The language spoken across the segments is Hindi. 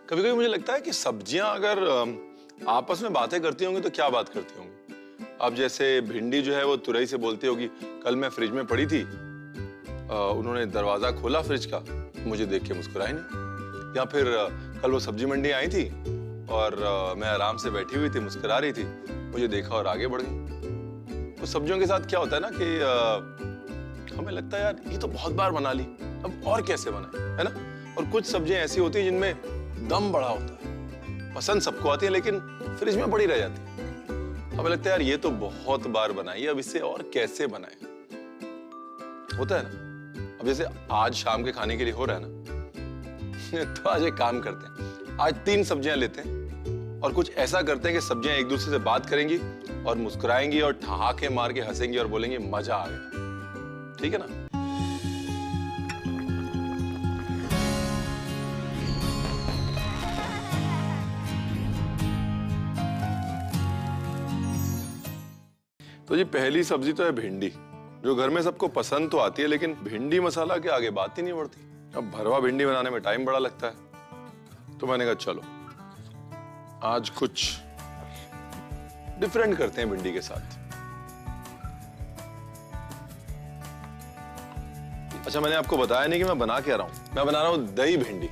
कभी कभी मुझे लगता है कि सब्जियां अगर आपस में बातें करती होंगी तो क्या बात करती होंगी। अब जैसे भिंडी जो है वो तुरई से बोलती होगी, कल मैं फ्रिज में पड़ी थी, उन्होंने दरवाजा खोला फ्रिज का, मुझे देख के मुस्कुराई नहीं। या फिर कल वो सब्जी मंडी आई थी और मैं आराम से बैठी हुई थी, मुस्कुरा रही थी, मुझे देखा और आगे बढ़ गई। तो सब्जियों के साथ क्या होता है ना कि हमें लगता है यार ये तो बहुत बार बना ली, अब और कैसे बनाए, है ना। और कुछ सब्जियां ऐसी होती हैं जिनमें दम बड़ा होता है, पसंद सबको आती है लेकिन फ्रिज में पड़ी रह जाती है। हमें लगता है यार ये तो बहुत बार बनाई, अब इसे और कैसे बनाए, होता है ना। अब जैसे आज शाम के खाने के लिए हो रहा है ना तो आज एक काम करते हैं, आज 3 सब्जियां लेते हैं और कुछ ऐसा करते हैं कि सब्जियां एक दूसरे से बात करेंगी और मुस्कुराएंगी और ठहाके मार के हंसेंगी और बोलेंगी मजा आ गया, ठीक है ना। तो जी पहली सब्जी तो है भिंडी, जो घर में सबको पसंद तो आती है लेकिन भिंडी मसाला के आगे बात ही नहीं बढ़ती। अब भरवा भिंडी बनाने में टाइम बड़ा लगता है, तो मैंने कहा चलो आज कुछ डिफरेंट करते हैं भिंडी के साथ। अच्छा, मैंने आपको बताया नहीं कि मैं बना क्या रहा हूं। मैं बना रहा हूं दही भिंडी।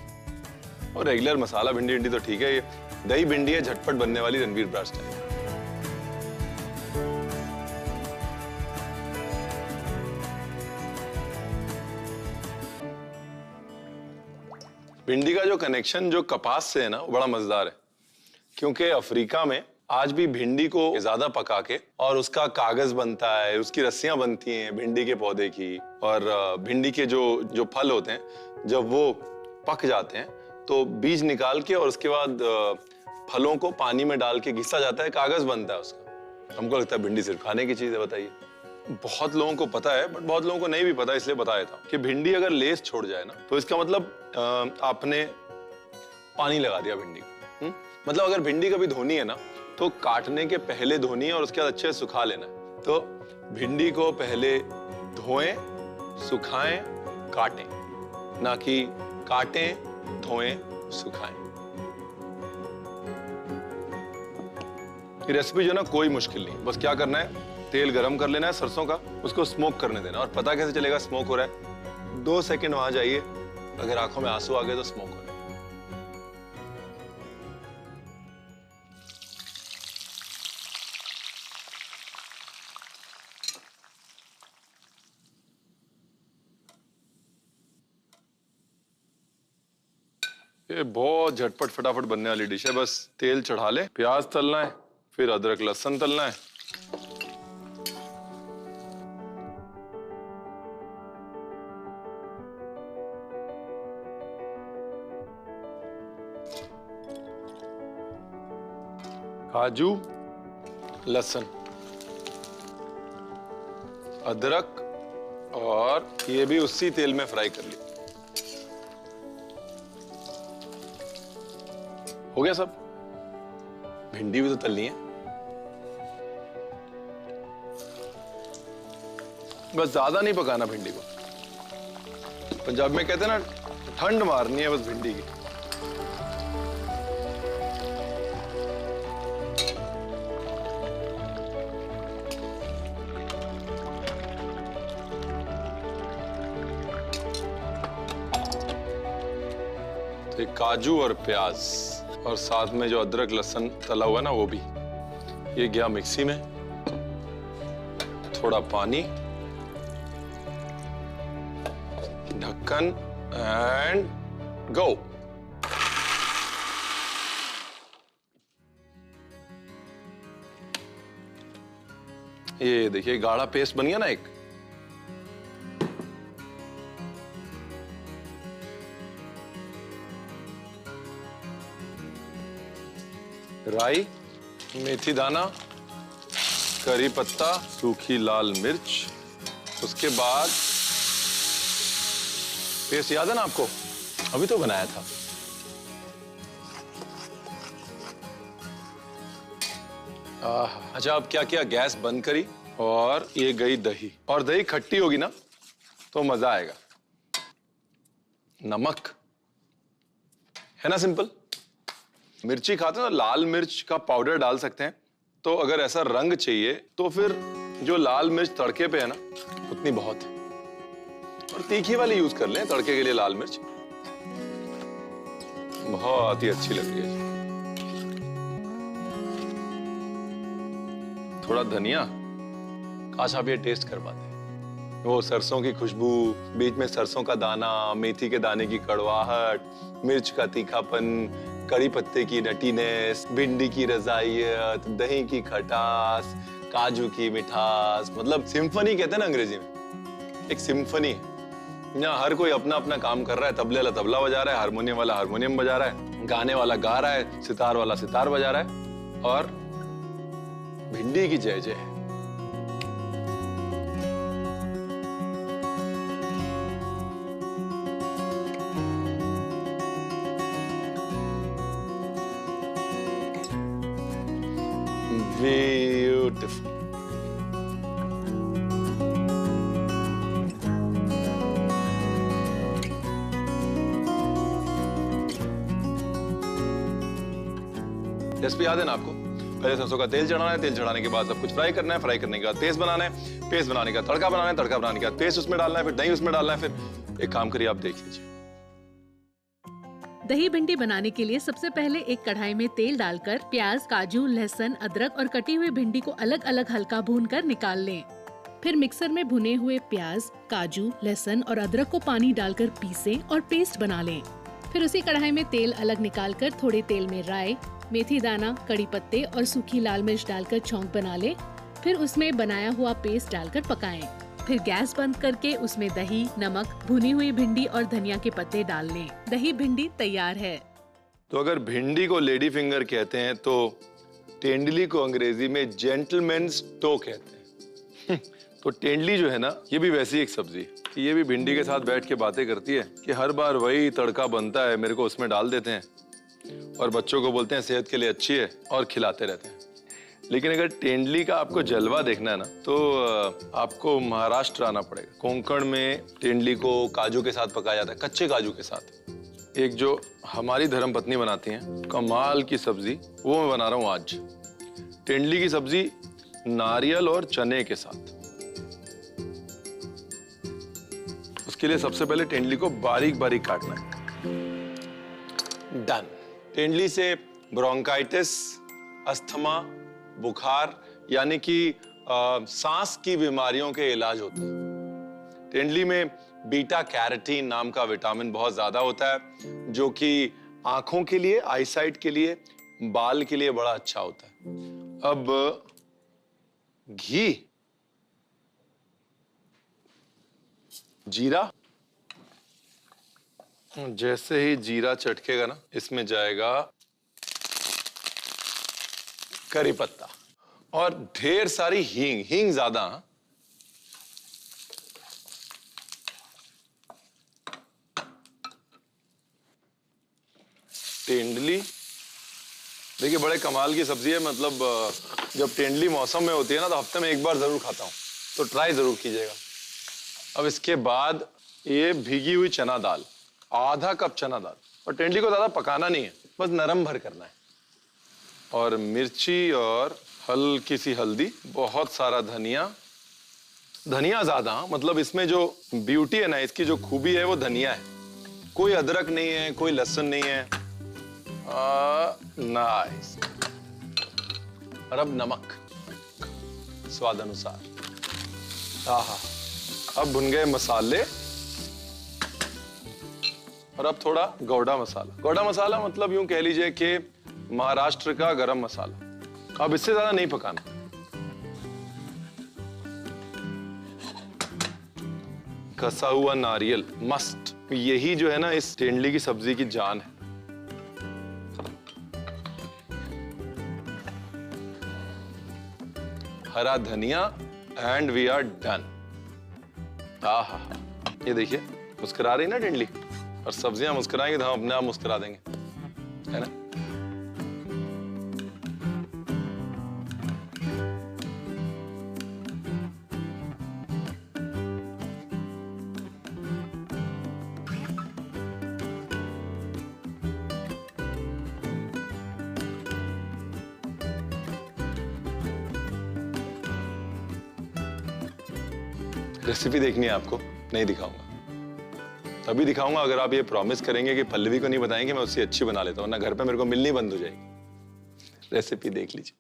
और रेगुलर मसाला भिंडी तो ठीक है, ये दही भिंडी है झटपट बनने वाली रणवीर ब्रार स्टाइल। भिंडी का जो कनेक्शन जो कपास से है ना वो बड़ा मजेदार है, क्योंकि अफ्रीका में आज भी भिंडी को ज्यादा पका के और उसका कागज बनता है, उसकी रस्सियां बनती हैं भिंडी के पौधे की। और भिंडी के जो फल होते हैं जब वो पक जाते हैं तो बीज निकाल के और उसके बाद फलों को पानी में डाल के घिसा जाता है, कागज बनता है उसका। हमको लगता है भिंडी सिर्फ खाने की चीज है, बताइए। बहुत लोगों को पता है बट बहुत लोगों को नहीं भी पता, इसलिए बता देता हूं कि भिंडी अगर लेस छोड़ जाए ना तो इसका मतलब आपने पानी लगा दिया भिंडी को। मतलब अगर भिंडी कभी धोनी है ना तो काटने के पहले धोनी है और उसके बाद अच्छे से सुखा लेना है। तो भिंडी को पहले धोएं, सुखाएं, काटें, ना कि काटें, धोएं, सुखाएं। ये रेसिपी जो ना कोई मुश्किल नहीं, बस क्या करना है, तेल गरम कर लेना है सरसों का, उसको स्मोक करने देना। और पता कैसे चलेगा स्मोक हो रहा है, 2 सेकंड वहां जाइए, अगर आंखों में आंसू आ गए तो स्मोक हो रहा है। ये बहुत झटपट फटाफट बनने वाली डिश है। बस तेल चढ़ा ले, प्याज तलना है, फिर अदरक लहसुन तलना है, काजू, लहसुन, अदरक, और ये भी उसी तेल में फ्राई कर लिया। हो गया सब। भिंडी भी तो तलनी है। बस ज्यादा नहीं पकाना भिंडी को। पंजाब में कहते हैं ना ठंड मारनी है बस भिंडी की। तो काजू और प्याज और साथ में जो अदरक लहसुन तला हुआ ना वो भी, ये गया मिक्सी में। थोड़ा पानी, ढक्कन एंड गो। ये देखिए गाढ़ा पेस्ट बन गया ना एक। राई, मेथी दाना, करी पत्ता, सूखी लाल मिर्च, उसके बाद पेस्ट याद है ना आपको, अभी तो बनाया था। अच्छा अब क्या किया, गैस बंद करी और ये गई दही। और दही खट्टी होगी ना तो मजा आएगा। नमक है ना, सिंपल। मिर्ची खाते हैं तो लाल मिर्च का पाउडर डाल सकते हैं। तो अगर ऐसा रंग चाहिए तो फिर जो लाल मिर्च तड़के पे है ना, उतनी बहुत है। और तीखी वाली यूज कर लें तड़के के लिए लाल मिर्च, बहुत ही अच्छी लग रही है। थोड़ा धनिया, काश आप ये टेस्ट कर पाते। वो सरसों की खुशबू, बीच में सरसों का दाना, मेथी के दाने की कड़वाहट, मिर्च का तीखापन, कड़ी पत्ते की नटीनेस, भिंडी की रजायत, दही की खटास, काजू की मिठास, मतलब सिम्फनी कहते हैं ना अंग्रेजी में, एक सिम्फनी है। यहाँ हर कोई अपना अपना काम कर रहा है। तबले वाला तबला बजा रहा है, हारमोनियम वाला हारमोनियम बजा रहा है, गाने वाला गा रहा है, सितार वाला सितार बजा रहा है, और भिंडी की जय जय है। Beautiful. रेसिपी याद है ना आपको? पहले सरसों का तेल चढ़ाना है, तेल चढ़ाने के बाद सब कुछ फ्राई करना है, फ्राई करने के बाद पेस्ट बनाना है, पेस्ट बनाने का तड़का बनाना है, तड़का बनाने के बाद पेस्ट उसमें डालना है, फिर दही उसमें डालना है। फिर एक काम करिए, आप देख लीजिए। दही भिंडी बनाने के लिए सबसे पहले एक कढ़ाई में तेल डालकर प्याज, काजू, लहसुन, अदरक और कटी हुई भिंडी को अलग अलग हल्का भूनकर निकाल लें। फिर मिक्सर में भुने हुए प्याज, काजू, लहसुन और अदरक को पानी डालकर पीसें और पेस्ट बना लें। फिर उसी कढ़ाई में तेल अलग निकालकर थोड़े तेल में राई, मेथी दाना, कड़ी पत्ते और सूखी लाल मिर्च डालकर छौंक बना ले। फिर उसमें बनाया हुआ पेस्ट डालकर पकाएं। फिर गैस बंद करके उसमें दही, नमक, भुनी हुई भिंडी और धनिया के पत्ते डाल लें। दही भिंडी तैयार है। तो अगर भिंडी को लेडी फिंगर कहते हैं तो तेंदुली को अंग्रेजी में जेंटलमैन्स टो कहते हैं। तो तेंदुली जो है ना, ये भी वैसी एक सब्जी है। ये भी भिंडी के साथ बैठ के बातें करती है कि हर बार वही तड़का बनता है, मेरे को उसमें डाल देते हैं और बच्चों को बोलते हैं सेहत के लिए अच्छी है और खिलाते रहते हैं। लेकिन अगर तेंदुली का आपको जलवा देखना है ना, तो आपको महाराष्ट्र आना पड़ेगा। कोंकण में तेंदुली को काजू के साथ पकाया जाता है, कच्चे काजू के साथ। एक जो हमारी धर्मपत्नी बनाती हैं, कमाल की सब्जी, वो मैं बना रहा हूँ आज। तेंदुली की सब्जी नारियल और चने के साथ। उसके लिए सबसे पहले तेंदुली को बारीक बारीक काटना है। डन। तेंदुली से ब्रोंकाइटिस, अस्थमा, बुखार यानी कि सांस की बीमारियों के इलाज होते हैं। तेंदुली में बीटा कैरोटीन नाम का विटामिन बहुत ज्यादा होता है, जो कि आंखों के लिए, आईसाइट के लिए, बाल के लिए बड़ा अच्छा होता है। अब घी, जीरा, जैसे ही जीरा चटकेगा ना, इसमें जाएगा करी पत्ता और ढेर सारी हींग। हींग ज्यादा। तेंदुली देखिए बड़े कमाल की सब्जी है। मतलब जब तेंदुली मौसम में होती है ना, तो हफ्ते में एक बार जरूर खाता हूं, तो ट्राई जरूर कीजिएगा। अब इसके बाद ये भीगी हुई चना दाल, आधा कप चना दाल। और तेंदुली को ज्यादा पकाना नहीं है, बस नरम भर करना है। और मिर्ची और हल्की सी हल्दी, बहुत सारा धनिया। धनिया ज्यादा, मतलब इसमें जो ब्यूटी है ना, इसकी जो खूबी है वो धनिया है। कोई अदरक नहीं है, कोई लहसुन नहीं है। नाइस। और अब नमक स्वाद अनुसार। आहा, अब भुन गए मसाले। और अब थोड़ा गौड़ा मसाला। गौड़ा मसाला मतलब यूं कह लीजिए कि महाराष्ट्र का गरम मसाला। अब इससे ज्यादा नहीं पकाना। कसा हुआ नारियल मस्ट। यही जो है ना इस तेंदुली की सब्जी की जान है। हरा धनिया एंड वी आर डन। आहा, ये देखिए मुस्कुरा रही ना तेंदुली, और सब्जियां मुस्कुराएंगी तो हम अपने आप मुस्कुरा देंगे, है ना। रेसिपी देखनी है आपको? नहीं दिखाऊंगा। तभी दिखाऊंगा अगर आप ये प्रॉमिस करेंगे कि पल्लवी को नहीं बताएंगे, मैं उससे अच्छी बना लेता हूँ, ना घर पे मेरे को मिलनी बंद हो जाएगी। रेसिपी देख लीजिए।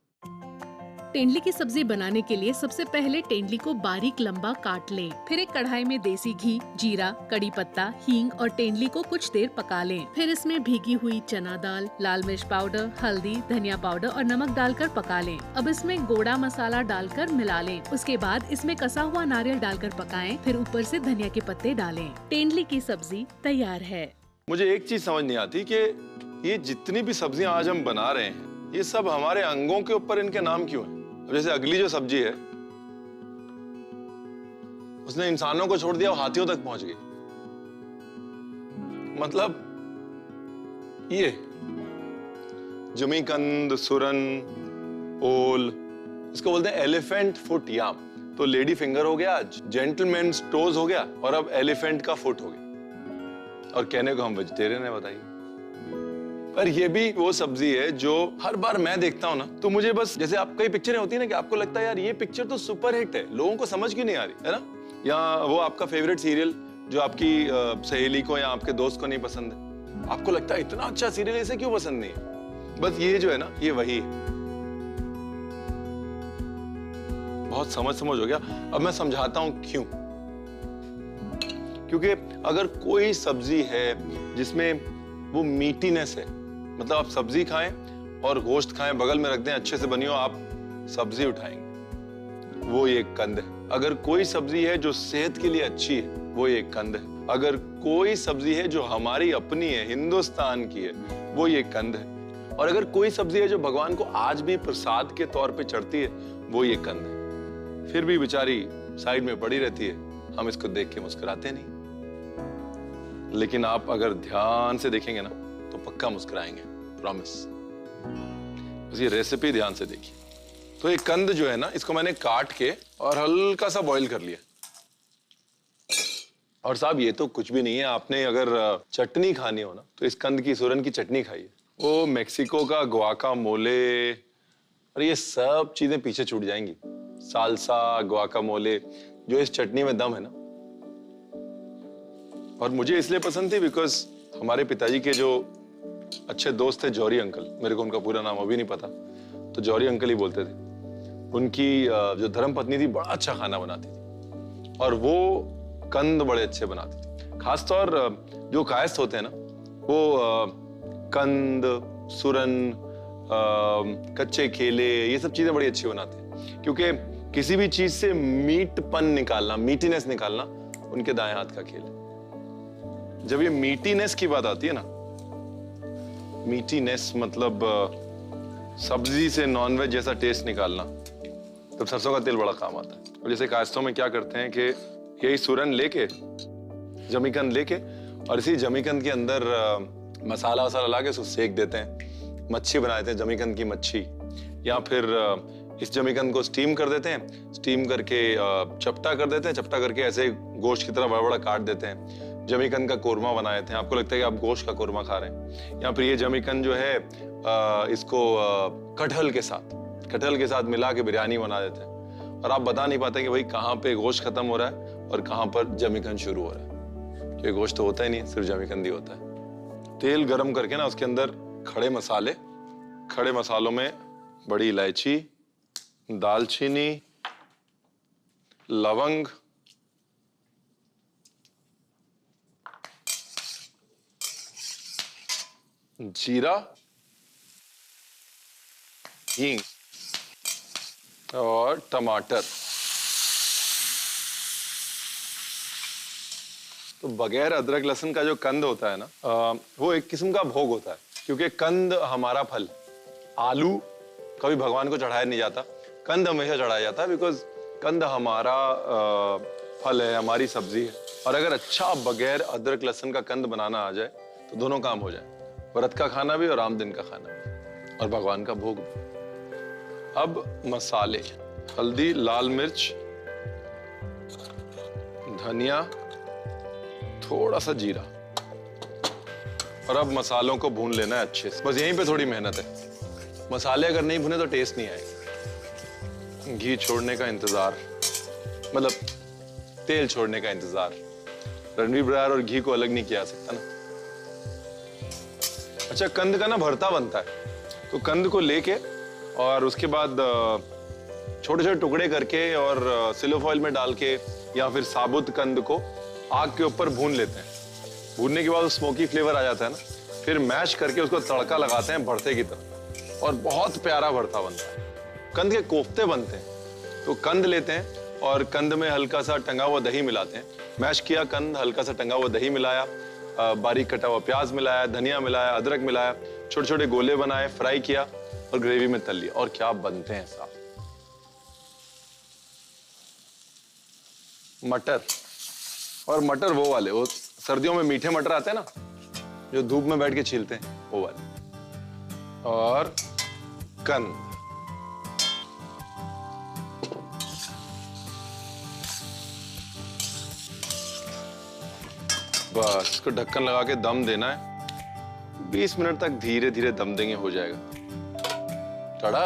तेंदली की सब्जी बनाने के लिए सबसे पहले तेंदली को बारीक लंबा काट लें। फिर एक कढ़ाई में देसी घी, जीरा, कड़ी पत्ता, हींग और तेंदली को कुछ देर पका लें। फिर इसमें भीगी हुई चना दाल, लाल मिर्च पाउडर, हल्दी, धनिया पाउडर और नमक डालकर पका लें। अब इसमें गोड़ा मसाला डालकर मिला लें। उसके बाद इसमें कसा हुआ नारियल डालकर पकाएं। फिर ऊपर से धनिया के पत्ते डालें। तेंदली की सब्जी तैयार है। मुझे एक चीज समझ नहीं आती कि ये जितनी भी सब्जियां आज हम बना रहे हैं, ये सब हमारे अंगों के ऊपर इनके नाम क्यों हैं? जैसे अगली जो सब्जी है, उसने इंसानों को छोड़ दिया, वो हाथियों तक पहुंच गई। मतलब ये जमीकंद, सुरन, ओल, इसको बोलते हैं एलिफेंट फुट याम। तो लेडी फिंगर हो गया, जेंटलमैन टोज हो गया, और अब एलिफेंट का फुट हो गया। और कहने को हम वेजिटेरियन है, बताइए। पर ये भी वो सब्जी है जो हर बार मैं देखता हूं ना, तो मुझे बस, जैसे आप कई पिक्चरें होती है ना कि आपको लगता है यार ये पिक्चर तो सुपर हिट है, लोगों को समझ क्यों नहीं आ रही है ना? या वो आपका फेवरेट सीरियल जो आपकी सहेली को या आपके दोस्त को नहीं पसंद है, आपको लगता है इतना अच्छा सीरियल, इसे क्यों पसंद नहीं है? बस ये जो है ना, ये वही है। बहुत समझ हो गया। अब मैं समझाता हूं क्यों। क्योंकि अगर कोई सब्जी है जिसमें वो मीटीनेस है, मतलब आप सब्जी खाएं और गोश्त खाएं, बगल में रख दें, अच्छे से बनी हो, आप सब्जी उठाएंगे, वो ये कंद है। अगर कोई सब्जी है जो सेहत के लिए अच्छी है, वो ये कंद है। अगर कोई सब्जी है जो हमारी अपनी है, हिंदुस्तान की है, वो ये कंद है। और अगर कोई सब्जी है जो भगवान को आज भी प्रसाद के तौर पे चढ़ती है, वो ये कंद है। फिर भी बेचारी साइड में पड़ी रहती है, हम इसको देख के मुस्कुराते नहीं। लेकिन आप अगर ध्यान से देखेंगे ना, तो पक्का मुस्कुराएंगे, प्रॉमिस। बस ये रेसिपी ध्यान से देखिए। तो ये कंद जो है ना, इसको मैंने काट के और हल्का सा बॉईल कर लिया। और साहब ये तो कुछ भी नहीं है, आपने अगर चटनी खानी हो ना, तो इस कंद की, सुरन की चटनी खाइए। वो मेक्सिको का गुआकामोले और ये सब चीजें पीछे छूट जाएंगी। साल्सा, गुआकामोले, जो इस चटनी में दम है ना। और मुझे इसलिए पसंद थी बिकॉज हमारे पिताजी के जो अच्छे दोस्त थे, जौहरी अंकल, मेरे को उनका पूरा नाम अभी नहीं पता, तो जौहरी अंकल ही बोलते थे। उनकी जो धर्मपत्नी थी, बड़ा अच्छा खाना बनाती थी और वो कंद बड़े अच्छे बनाती थी। खासतौर जो कायस्थ होते हैं ना, वो कंद, सुरन, कच्चे केले, ये सब चीजें बड़ी अच्छी बनाते हैं। क्योंकि किसी भी चीज से मीटपन निकालना, मीटीनेस निकालना, उनके दाएं हाथ का खेल है। जब ये मीटीनेस की बात आती है ना, मीटीनेस मतलब सब्जी से नॉनवेज जैसा टेस्ट निकालना, तब सरसों का तेल बड़ा काम आता है। और जैसे कायस्तों में क्या करते हैं कि यही सुरन लेके, जमीकंद लेके, और इसी जमीकंद के अंदर मसाला वसाला ला के उसको सेक देते हैं, मच्छी बना देते हैं, जमीकंद की मच्छी। या फिर इस जमीकंद को स्टीम कर देते हैं, स्टीम करके चपटा कर देते हैं, चपटा करके ऐसे गोश्त की तरह बड़ा बड़ा काट देते हैं, जमीकंद का कोरमा बनाए थे। आपको लगता है कि आप गोश्त का कोरमा खा रहे हैं। या फिर ये जमीकंद जो है, इसको कटहल के साथ मिला के बिरयानी बना देते हैं। और आप बता नहीं पाते कि भाई कहाँ पे गोश्त खत्म हो रहा है और कहाँ पर जमीकंद शुरू हो रहा है, क्योंकि गोश्त तो होता ही नहीं, सिर्फ जमीकंद ही होता है। तेल गरम करके ना, उसके अंदर खड़े मसालों में बड़ी इलायची, दालचीनी, लवंग, जीरा, हींग और टमाटर। तो बगैर अदरक लहसुन का जो कंद होता है ना, वो एक किस्म का भोग होता है। क्योंकि कंद हमारा फल, आलू कभी भगवान को चढ़ाया नहीं जाता, कंद हमेशा चढ़ाया जाता है, बिकॉज कंद हमारा फल है, हमारी सब्जी है। और अगर अच्छा बगैर अदरक लहसुन का कंद बनाना आ जाए, तो दोनों काम हो जाए, व्रत का खाना भी और आम दिन का खाना भी, और भगवान का भोग भी। अब मसाले, हल्दी, लाल मिर्च, धनिया, थोड़ा सा जीरा, और अब मसालों को भून लेना है अच्छे से। बस यहीं पे थोड़ी मेहनत है। मसाले अगर नहीं भुने तो टेस्ट नहीं आएगा। घी छोड़ने का इंतजार, मतलब तेल छोड़ने का इंतजार। रणवीर बरार और घी को अलग नहीं किया जा सकता ना। अच्छा, कंद का ना भरता बनता है। तो कंद को लेके और उसके बाद छोटे छोटे टुकड़े करके और सिल्वर फॉइल में डाल के या फिर साबुत कंद को आग के ऊपर भून लेते हैं। भूनने के बाद स्मोकी फ्लेवर आ जाता है ना, फिर मैश करके उसको तड़का लगाते हैं भरते की तरह और बहुत प्यारा भरता बनता है। कंद के कोफ्ते बनते हैं। तो कंद लेते हैं और कंद में हल्का सा टंगा हुआ दही मिलाते हैं। मैश किया कंद, हल्का सा टंगा हुआ दही मिलाया, बारीक कटा हुआ प्याज मिलाया, धनिया मिलाया, अदरक मिलाया, छोटे छोटे गोले बनाए, फ्राई किया और ग्रेवी में तल लिया। और क्या बनते हैं साहब, मटर। और मटर वो वाले, वो सर्दियों में मीठे मटर आते हैं ना, जो धूप में बैठ के छीलते हैं, वो वाले। और कंद। बस इसको ढक्कन लगा के दम देना है। 20 मिनट तक धीरे धीरे दम देंगे, हो जाएगा। टड़ा।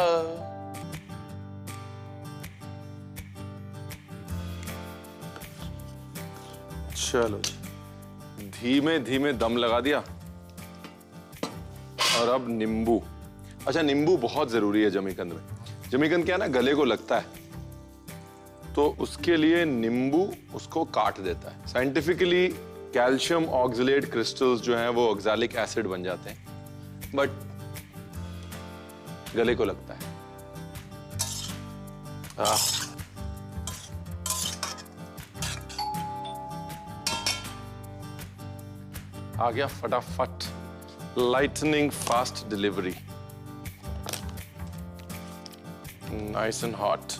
चलो जी, धीमे धीमे दम लगा दिया। और अब नींबू। अच्छा, नींबू बहुत जरूरी है जमीकंद में। जमीकंद क्या है ना, गले को लगता है, तो उसके लिए नींबू उसको काट देता है। साइंटिफिकली कैल्शियम ऑक्सलेट क्रिस्टल्स जो हैं वो ऑक्सैलिक एसिड बन जाते हैं, बट गले को लगता है। आ गया फटाफट, lightning fast delivery, nice and hot.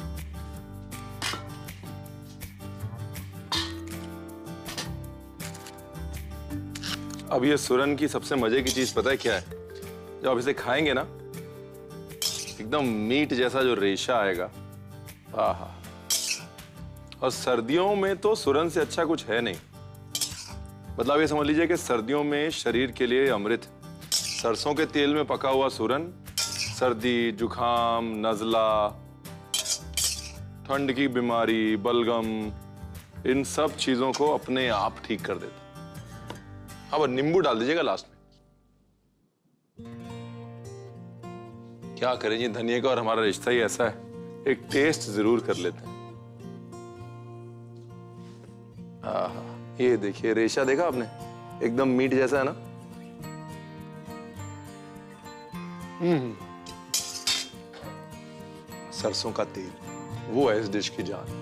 अब ये सुरन की सबसे मजे की चीज पता है क्या है? जब आप इसे खाएंगे ना, एकदम मीट जैसा जो रेशा आएगा। आहा। और सर्दियों में तो सुरन से अच्छा कुछ है नहीं। मतलब ये समझ लीजिए कि सर्दियों में शरीर के लिए अमृत। सरसों के तेल में पका हुआ सुरन सर्दी, जुखाम, नजला, ठंड की बीमारी, बलगम, इन सब चीजों को अपने आप ठीक कर देता। अब नींबू डाल दीजिएगा लास्ट में। क्या करें जी, धनिया का और हमारा रिश्ता ही ऐसा है, एक टेस्ट जरूर कर लेते हैं। आहा, ये देखिए रेशा देखा आपने, एकदम मीट जैसा है ना। सरसों का तेल, वो है इस डिश की जान।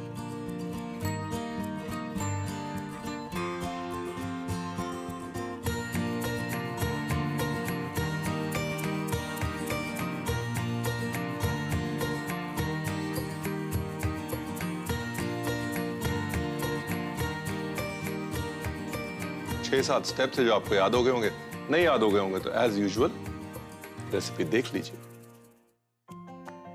छह 7 स्टेप्स है जो आपको याद हो गए होंगे। नहीं याद हो गए होंगे तो एज यूजुअल रेसिपी देख लीजिए।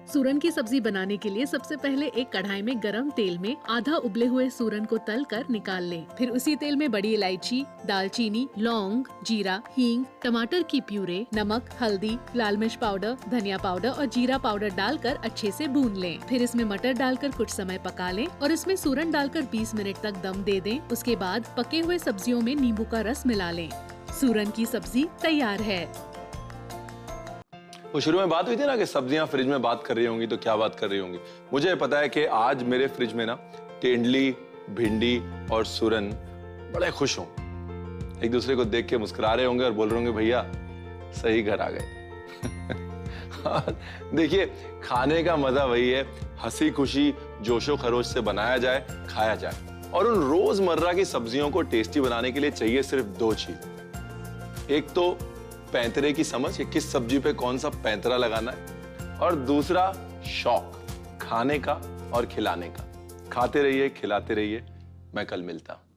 सूरन की सब्जी बनाने के लिए सबसे पहले एक कढ़ाई में गरम तेल में आधा उबले हुए सूरन को तल कर निकाल लें। फिर उसी तेल में बड़ी इलायची, दालचीनी, लौंग, जीरा, हींग, टमाटर की प्यूरे, नमक, हल्दी, लाल मिर्च पाउडर, धनिया पाउडर और जीरा पाउडर डालकर अच्छे से भून लें। फिर इसमें मटर डालकर कुछ समय पका लें और इसमें सूरन डालकर 20 मिनट तक दम दे दें। उसके बाद पके हुए सब्जियों में नींबू का रस मिला लें। सूरन की सब्जी तैयार है। वो शुरू में बात हुई थी ना कि सब्जियां फ्रिज में बात कर रही होंगी, तो क्या बात कर रही होंगी। मुझे पता है कि आज मेरे फ्रिज में ना तेंदुली, भिंडी और सूरन बड़े खुश हों, एक दूसरे को देख के मुस्कुरा रहे होंगे और बोल रहे होंगे भैया सही घर आ गए। देखिए, खाने का मजा वही है, हंसी खुशी जोशो खरोश से बनाया जाए, खाया जाए। और उन रोजमर्रा की सब्जियों को टेस्टी बनाने के लिए चाहिए सिर्फ 2 चीज। एक तो पैंतरे की समझ कि किस सब्जी पे कौन सा पैंतरा लगाना है, और दूसरा शौक खाने का और खिलाने का। खाते रहिए, खिलाते रहिए। मैं कल मिलता हूं।